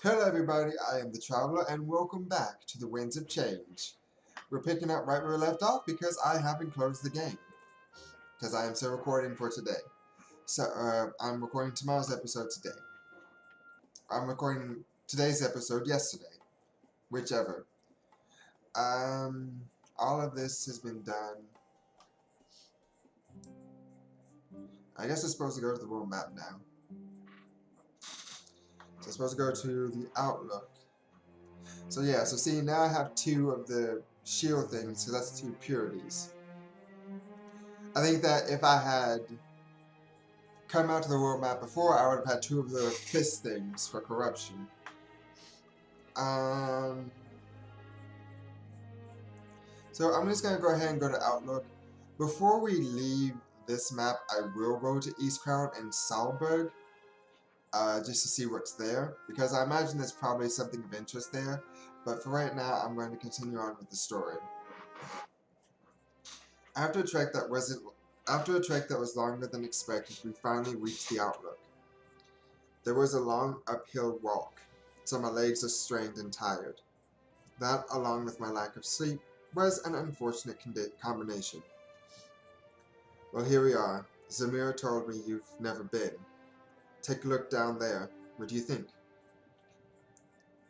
Hello everybody, I am the Traveler and welcome back to the Winds of Change. We're picking up right where we left off because I haven't closed the game. Because I am still recording for today. So, I'm recording tomorrow's episode today. I'm recording today's episode yesterday. Whichever. All of this has been done. I guess I'm supposed to go to the world map now. So I'm supposed to go to the Outlook. So yeah, so see, now I have two of the shield things, so that's two purities. I think that if I had come out to the world map before, I would have had two of the fist things for corruption. Um, so I'm just going to go ahead and go to Outlook. Before we leave this map, I will go to East Crown and Salberg, just to see what's there, because I imagine there's probably something of interest there, but for right now, I'm going to continue on with the story. After a trek that was longer than expected, we finally reached the Outlook. There was a long uphill walk, so my legs are strained and tired. That, along with my lack of sleep, was an unfortunate combination. Well, here we are. Zamira told me you've never been. Take a look down there. What do you think?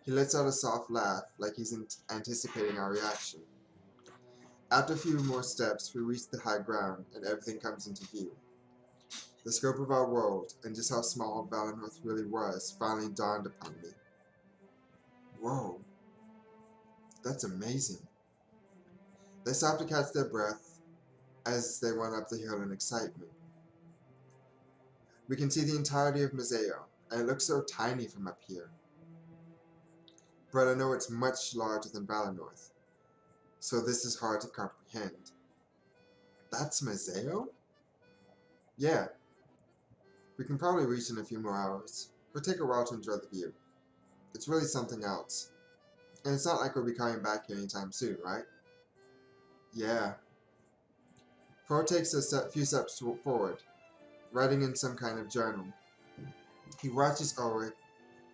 He lets out a soft laugh, like he's anticipating our reaction. After a few more steps, we reach the high ground, and everything comes into view. The scope of our world, and just how small Valinorth really was, finally dawned upon me. Whoa, that's amazing. They stopped to catch their breath as they went up the hill in excitement. We can see the entirety of Mazeo, and it looks so tiny from up here. But I know it's much larger than Valinorth, so this is hard to comprehend. That's Mazeo? Yeah, we can probably reach in a few more hours. It'll take a while to enjoy the view. It's really something else. And it's not like we'll be coming back here anytime soon, right? Yeah. Pro takes a few steps forward, writing in some kind of journal. He watches Ulrich,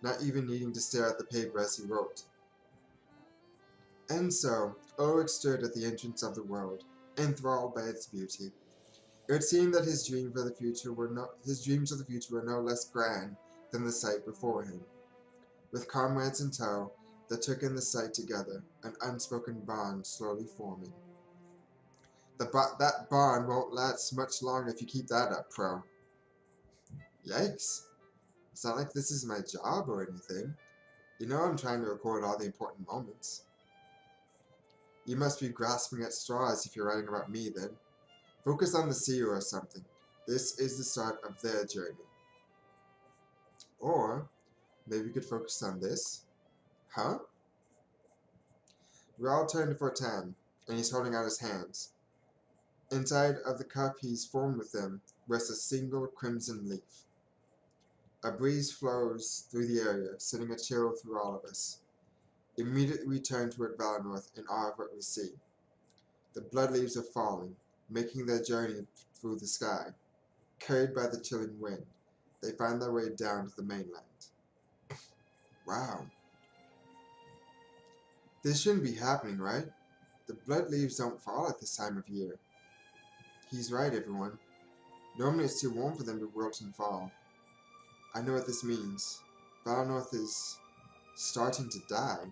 not even needing to stare at the paper as he wrote. And so, Ulrich stood at the entrance of the world, enthralled by its beauty. It would seem that his dreams of the future were no less grand than the sight before him. With comrades in tow, they took in the sight together, an unspoken bond slowly forming. That bond won't last much longer if you keep that up, Pro. Yikes. It's not like this is my job or anything. You know I'm trying to record all the important moments. You must be grasping at straws if you're writing about me, then. Focus on the CEO or something. This is the start of their journey. Or, maybe we could focus on this? Huh? We all turn to Fortan, and he's holding out his hands. Inside of the cup he's formed with them rests a single crimson leaf. A breeze flows through the area, sending a chill through all of us. Immediately we turn toward Valinorth in awe of what we see. The blood leaves are falling, making their journey through the sky. Carried by the chilling wind, they find their way down to the mainland. Wow. This shouldn't be happening, right? The blood leaves don't fall at this time of year. He's right, everyone. Normally it's too warm for them to wilt and fall. I know what this means. Valinorth is starting to die.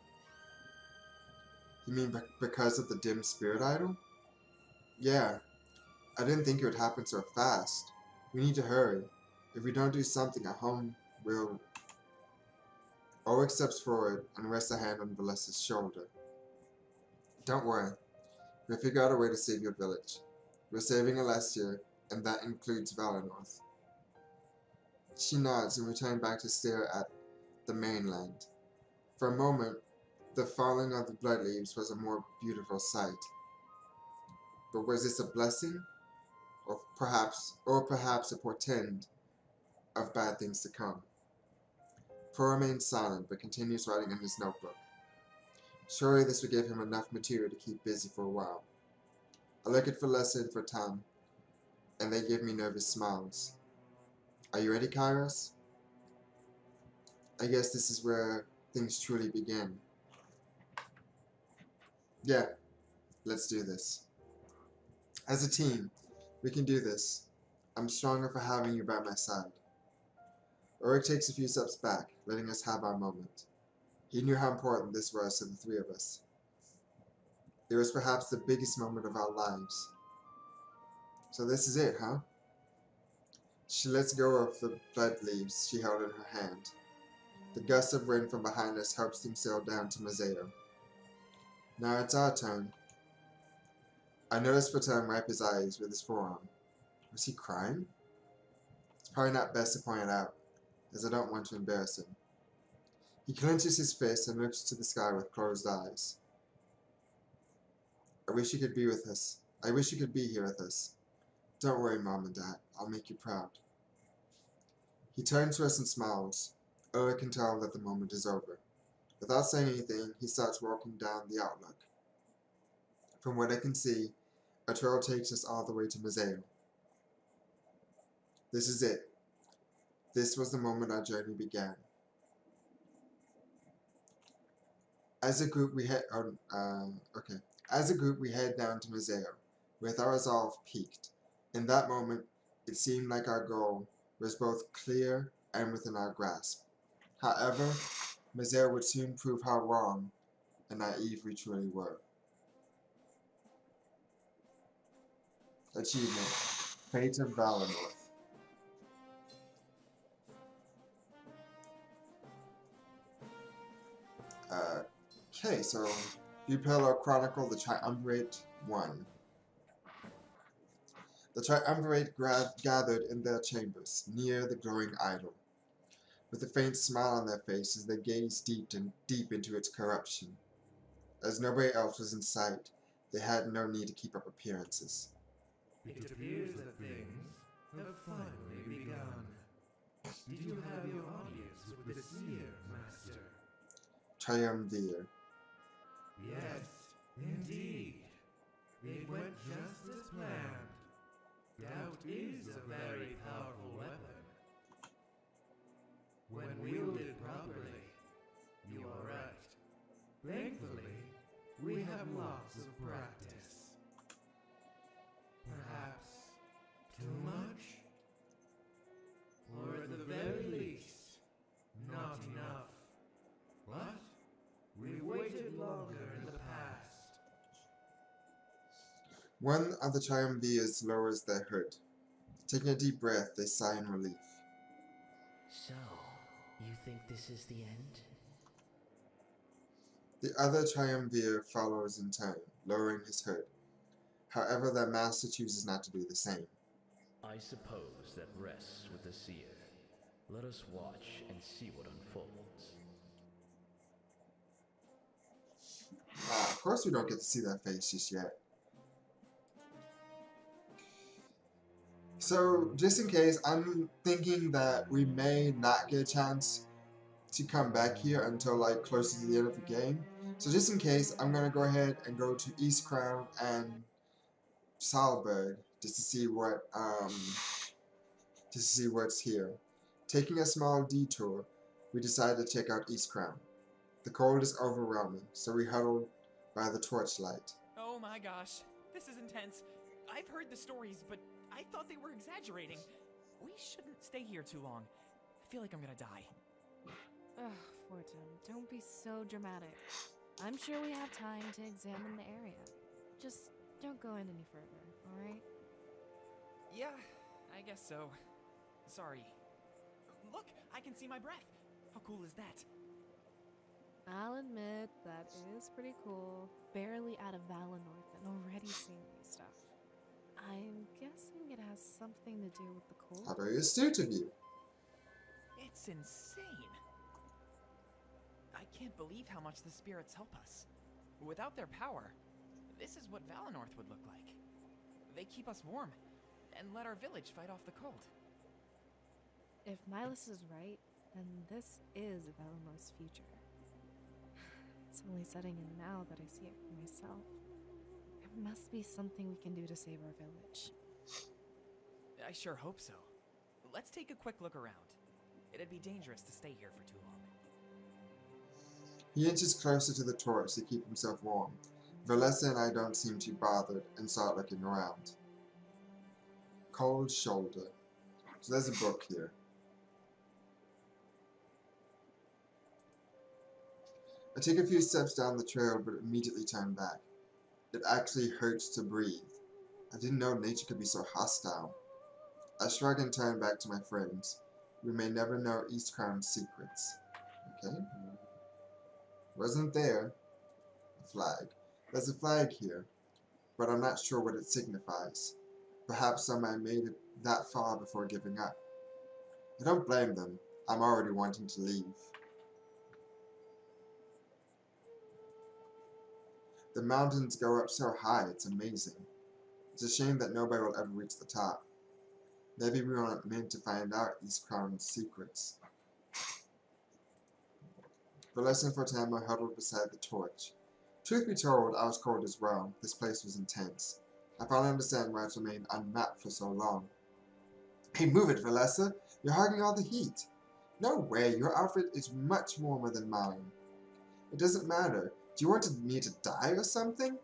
You mean because of the dim spirit idol? Yeah. I didn't think it would happen so fast. We need to hurry. If we don't do something at home, we'll... Ulrich steps forward and rests a hand on Valesa's shoulder. Don't worry. We'll figure out a way to save your village. We're saving Alessia, and that includes Valinorth. She nods and we turn back to stare at the mainland. For a moment, the falling of the blood leaves was a more beautiful sight. But was this a blessing? Or perhaps a portend of bad things to come? Poe remains silent, but continues writing in his notebook. Surely this would give him enough material to keep busy for a while. I look at Valencia and for Tom, and they give me nervous smiles. Are you ready, Kairos? I guess this is where things truly begin. Yeah, let's do this. As a team, we can do this. I'm stronger for having you by my side. Ulrich takes a few steps back, letting us have our moment. He knew how important this was to the three of us. It was perhaps the biggest moment of our lives. So this is it, huh? She lets go of the bed leaves she held in her hand. The gust of wind from behind us helps them sail down to Mazeo. Now it's our turn. I noticed Baton wipe his eyes with his forearm. Was he crying? It's probably not best to point it out, as I don't want to embarrass him. He clenches his fist and looks to the sky with closed eyes. I wish you could be with us. I wish you could be here with us. Don't worry, Mom and Dad. I'll make you proud. He turns to us and smiles. Ulrich can tell that the moment is over. Without saying anything, he starts walking down the outlook. From what I can see, a trail takes us all the way to Mazeo. This is it. This was the moment our journey began. As a group, we head down to Mazeo, with our resolve peaked. In that moment, it seemed like our goal was both clear and within our grasp. However, Mazeo would soon prove how wrong and naive we truly were. Achievement: Fate of Valinorth. Okay, so Pillar Chronicle, the Triumvirate 1. The Triumvirate gathered in their chambers, near the glowing idol. With a faint smile on their faces, they gazed deep into its corruption. As nobody else was in sight, they had no need to keep up appearances. It appears that things have finally begun. Did you have your audience with the seer, Master? Triumvirate. Yes, indeed. It went just as planned. Doubt is a very powerful weapon. When wielded properly, you are right. Thankfully, we have lots of practice. Perhaps too much? Or at the very least, not enough. What? We've waited longer in the past. One of the Triumvirs lowers their hood. Taking a deep breath, they sigh in relief. So, you think this is the end? The other Triumvir follows in turn, lowering his hood. However, their master chooses not to do the same. I suppose that rests with the seer. Let us watch and see what unfolds. Of course we don't get to see that face just yet. So, just in case, I'm thinking that we may not get a chance to come back here until like closer to the end of the game. So just in case, I'm gonna go ahead and go to East Crown and Salberg just to see what's here. Taking a small detour, we decide to check out East Crown. The cold is overwhelming, so we huddle by the torchlight. Oh my gosh, this is intense. I've heard the stories, but I thought they were exaggerating. We shouldn't stay here too long. I feel like I'm gonna die. Ugh, Fortune, don't be so dramatic. I'm sure we have time to examine the area. Just don't go in any further, alright? Yeah, I guess so. Sorry. Look, I can see my breath. How cool is that? I'll admit, that is pretty cool. Barely out of Valinorth and already seeing new stuff. I'm guessing it has something to do with the cold? How very astute of you. It's insane. I can't believe how much the spirits help us. Without their power, this is what Valinorth would look like. They keep us warm and let our village fight off the cold. If Milas is right, then this is Valinorth's future. It's only setting in now that I see it for myself. There must be something we can do to save our village. I sure hope so. Let's take a quick look around. It'd be dangerous to stay here for too long. He inches closer to the torch to keep himself warm. Valessa and I don't seem too bothered and start looking around. Cold shoulder. So there's a book here. I take a few steps down the trail but immediately turn back. It actually hurts to breathe. I didn't know nature could be so hostile. I shrug and turn back to my friends. We may never know East Crown's secrets. Okay. Wasn't there. A flag. There's a flag here, but I'm not sure what it signifies. Perhaps somebody made it that far before giving up. I don't blame them. I'm already wanting to leave. The mountains go up so high, it's amazing. It's a shame that nobody will ever reach the top. Maybe we weren't meant to find out East Crown's secrets. Valessa and Fortama huddled beside the torch. Truth be told, I was cold as well. This place was intense. I finally understand why it's remained unmapped for so long. Hey, move it, Valessa! You're hogging all the heat. No way, your outfit is much warmer than mine. It doesn't matter. Do you want me to die or something?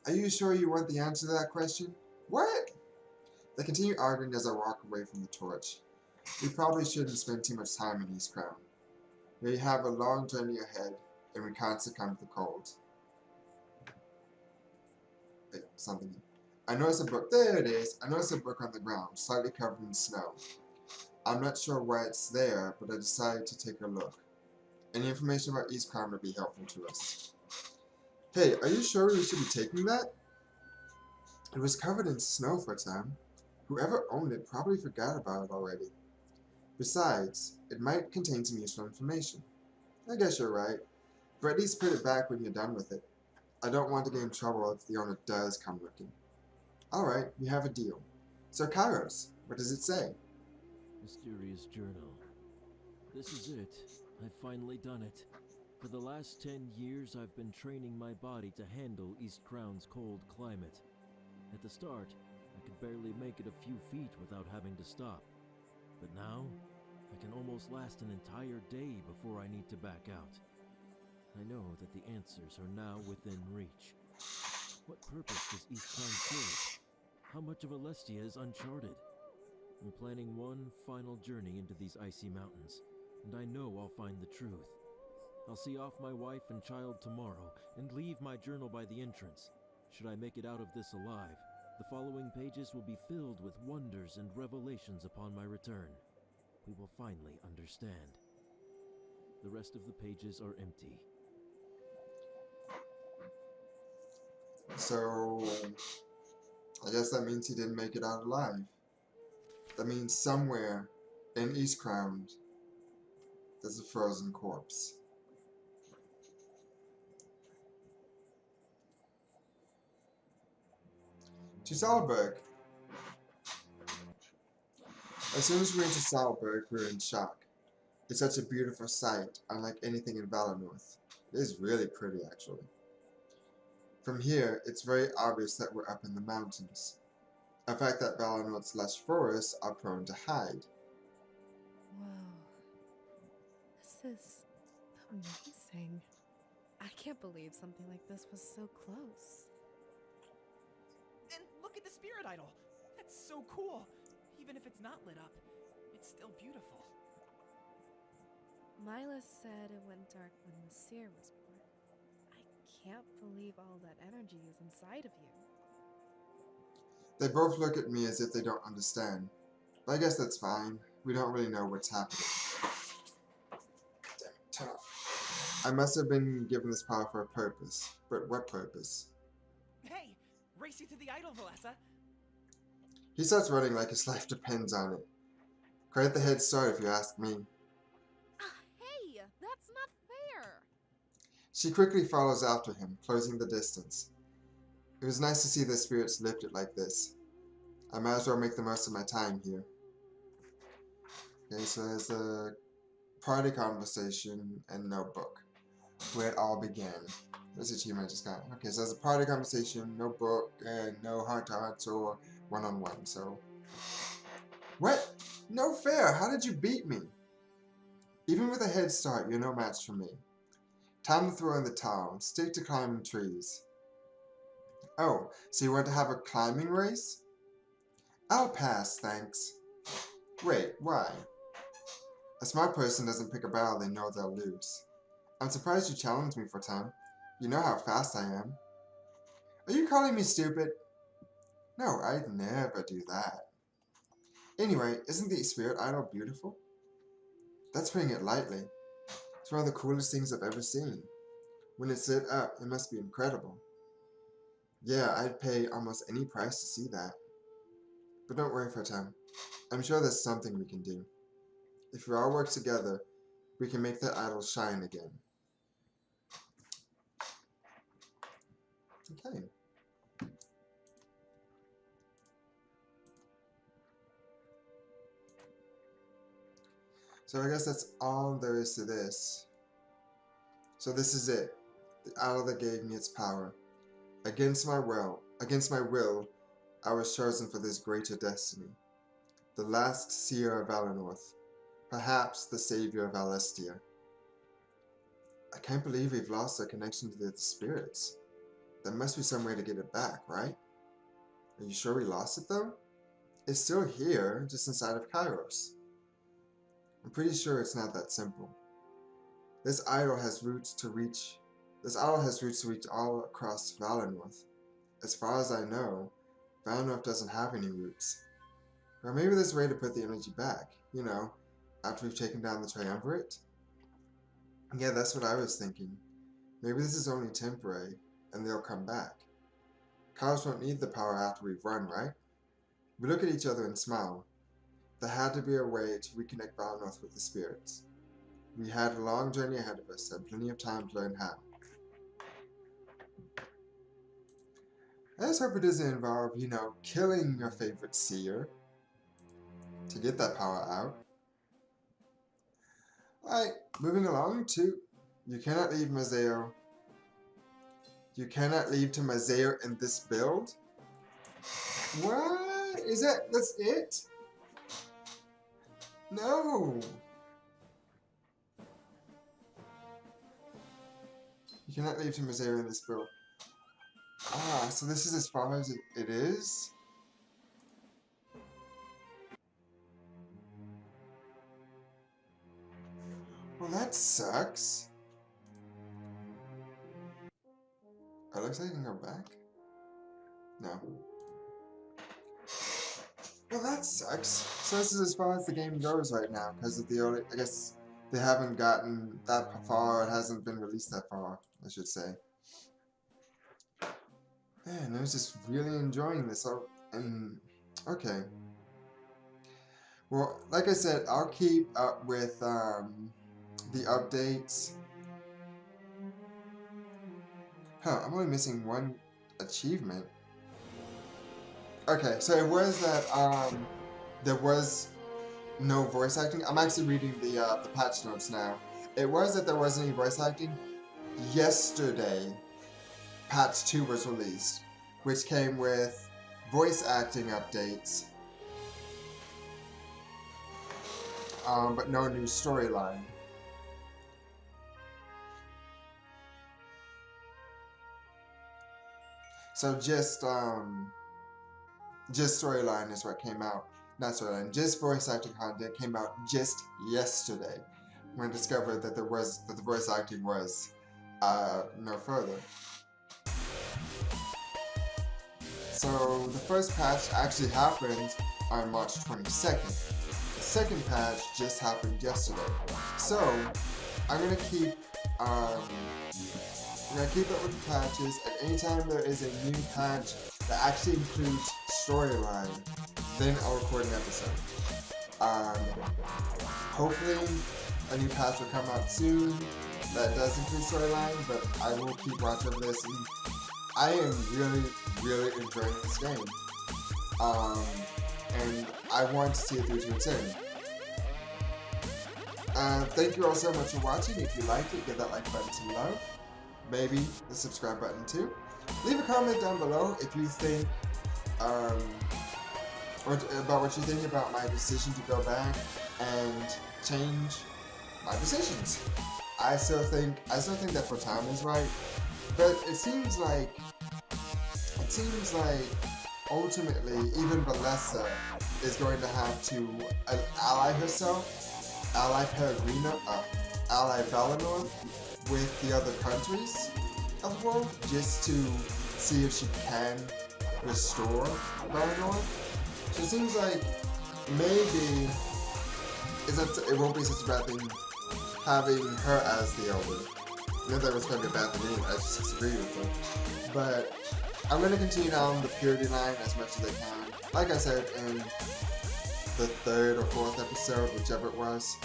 Are you sure you want the answer to that question? What? They continue arguing as I walk away from the torch. We probably shouldn't spend too much time in East Crown. We have a long journey ahead, and we can't succumb to the cold. Wait, something. I notice a book. There it is. I notice a book on the ground, slightly covered in snow. I'm not sure why it's there, but I decided to take a look. Any information about East Crown would be helpful to us. Hey, are you sure we should be taking that? It was covered in snow for a time. Whoever owned it probably forgot about it already. Besides, it might contain some useful information. I guess you're right, but at least put it back when you're done with it. I don't want to get in trouble if the owner does come looking. Alright, we have a deal. So Kairos, what does it say? Mysterious journal. This is it. I've finally done it. For the last 10 years, I've been training my body to handle East Crown's cold climate. At the start, I could barely make it a few feet without having to stop. But now, I can almost last an entire day before I need to back out. I know that the answers are now within reach. What purpose does East Crown serve? How much of Alestia is uncharted? I'm planning one final journey into these icy mountains, and I know I'll find the truth. I'll see off my wife and child tomorrow, and leave my journal by the entrance. Should I make it out of this alive, the following pages will be filled with wonders and revelations upon my return. We will finally understand. The rest of the pages are empty. So, I guess that means he didn't make it out alive. That means somewhere in East Crown, there's a frozen corpse. To Salberg. As soon as we enter Salberg, we're in shock. It's such a beautiful sight, unlike anything in Valinorth. It is really pretty, actually. From here, it's very obvious that we're up in the mountains. A fact that Valinorth's lush forests are prone to hide. Whoa. This is amazing. I can't believe something like this was so close. And look at the spirit idol. That's so cool. Even if it's not lit up, it's still beautiful. Mila said it went dark when the seer was born. I can't believe all that energy is inside of you. They both look at me as if they don't understand. But I guess that's fine. We don't really know what's happening. Damn it, turn off. I must have been given this power for a purpose. But what purpose? Hey, race you to the idol, Valessa. He starts running like his life depends on it. Quite the head start if you ask me. Hey, that's not fair. She quickly follows after him, closing the distance. It was nice to see the spirits lifted like this. I might as well make the most of my time here. Okay, so there's a party conversation and notebook, where it all began. There's achievement I just got. Okay, so there's a party conversation, notebook, and no heart-to-hearts or one-on-one, so... What? No fair! How did you beat me? Even with a head start, you're no match for me. Time to throw in the towel. Stick to climbing trees. Oh, so you want to have a climbing race? I'll pass, thanks. Wait, why? A smart person doesn't pick a battle they know they'll lose. I'm surprised you challenged me for time. You know how fast I am. Are you calling me stupid? No, I'd never do that. Anyway, isn't the spirit idol beautiful? That's putting it lightly. It's one of the coolest things I've ever seen. When it's lit up, it must be incredible. Yeah, I'd pay almost any price to see that. But don't worry for time. I'm sure there's something we can do. If we all work together, we can make that idol shine again. Okay. So I guess that's all there is to this. So this is it. The idol that gave me its power. Against my will, I was chosen for this greater destiny. The last seer of Valinorth. Perhaps the savior of Alestia. I can't believe we've lost our connection to the spirits. There must be some way to get it back, right? Are you sure we lost it though? It's still here, just inside of Kairos. I'm pretty sure it's not that simple. This idol has roots to reach all across Valinorth. As far as I know, Valinorth doesn't have any roots. Or maybe there's a way to put the energy back, you know, after we've taken down the Triumvirate. Yeah, that's what I was thinking. Maybe this is only temporary, and they'll come back. Cows won't need the power after we've run, right? We look at each other and smile. There had to be a way to reconnect Valinorth with the spirits. We had a long journey ahead of us, and plenty of time to learn how. I just hope it doesn't involve, you know, killing your favorite seer to get that power out. Alright, moving along to you cannot leave Mazeo. You cannot leave to Mazeo in this build? What? That's it? No! You cannot leave to Mazeo in this build. Ah, so this is as far as it is? Well, that sucks. Oh, looks like I can go back? No. Well, that sucks. So this is as far as the game goes right now, because of the early, I guess they haven't gotten that far, it hasn't been released that far, I should say. Man, I was just really enjoying this. Okay. Well, like I said, I'll keep up with the updates. Huh, I'm only missing one achievement. Okay, so it was that there was no voice acting. I'm actually reading the patch notes now. It was that there wasn't any voice acting. Yesterday, patch 2 was released, which came with voice acting updates, but no new storyline. So just storyline is what came out. Not storyline, just voice acting content came out just yesterday, when I discovered that the voice acting was no further. So the first patch actually happened on March 22nd. The second patch just happened yesterday. So I'm gonna keep up with the patches, and anytime there is a new patch that actually includes storyline, then I'll record an episode. Hopefully a new patch will come out soon that does include storyline, but I will keep watch over this, and I am really, really enjoying this game. And I want to see it through to its end. Thank you all so much for watching. If you liked it, give that like button some love. Maybe the subscribe button too. Leave a comment down below if you think, or about what you think about my decision to go back and change my decisions. I still think that Fotana is right, but it seems like ultimately even Valessa is going to have to ally herself, ally Peregrino, ally Valinorth with the other countries of the world just to see if she can restore Valinorth. So it seems like maybe it won't be such a bad thing having her as the elder. I know that was going to be a bad thing anyway, I just disagree with her. But I'm going to continue down the purity line as much as I can. Like I said in the 3rd or 4th episode, whichever it was.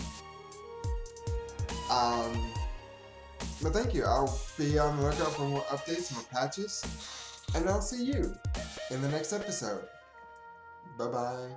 But thank you. I'll be on the lookout for more updates, more patches. And I'll see you in the next episode. Bye-bye.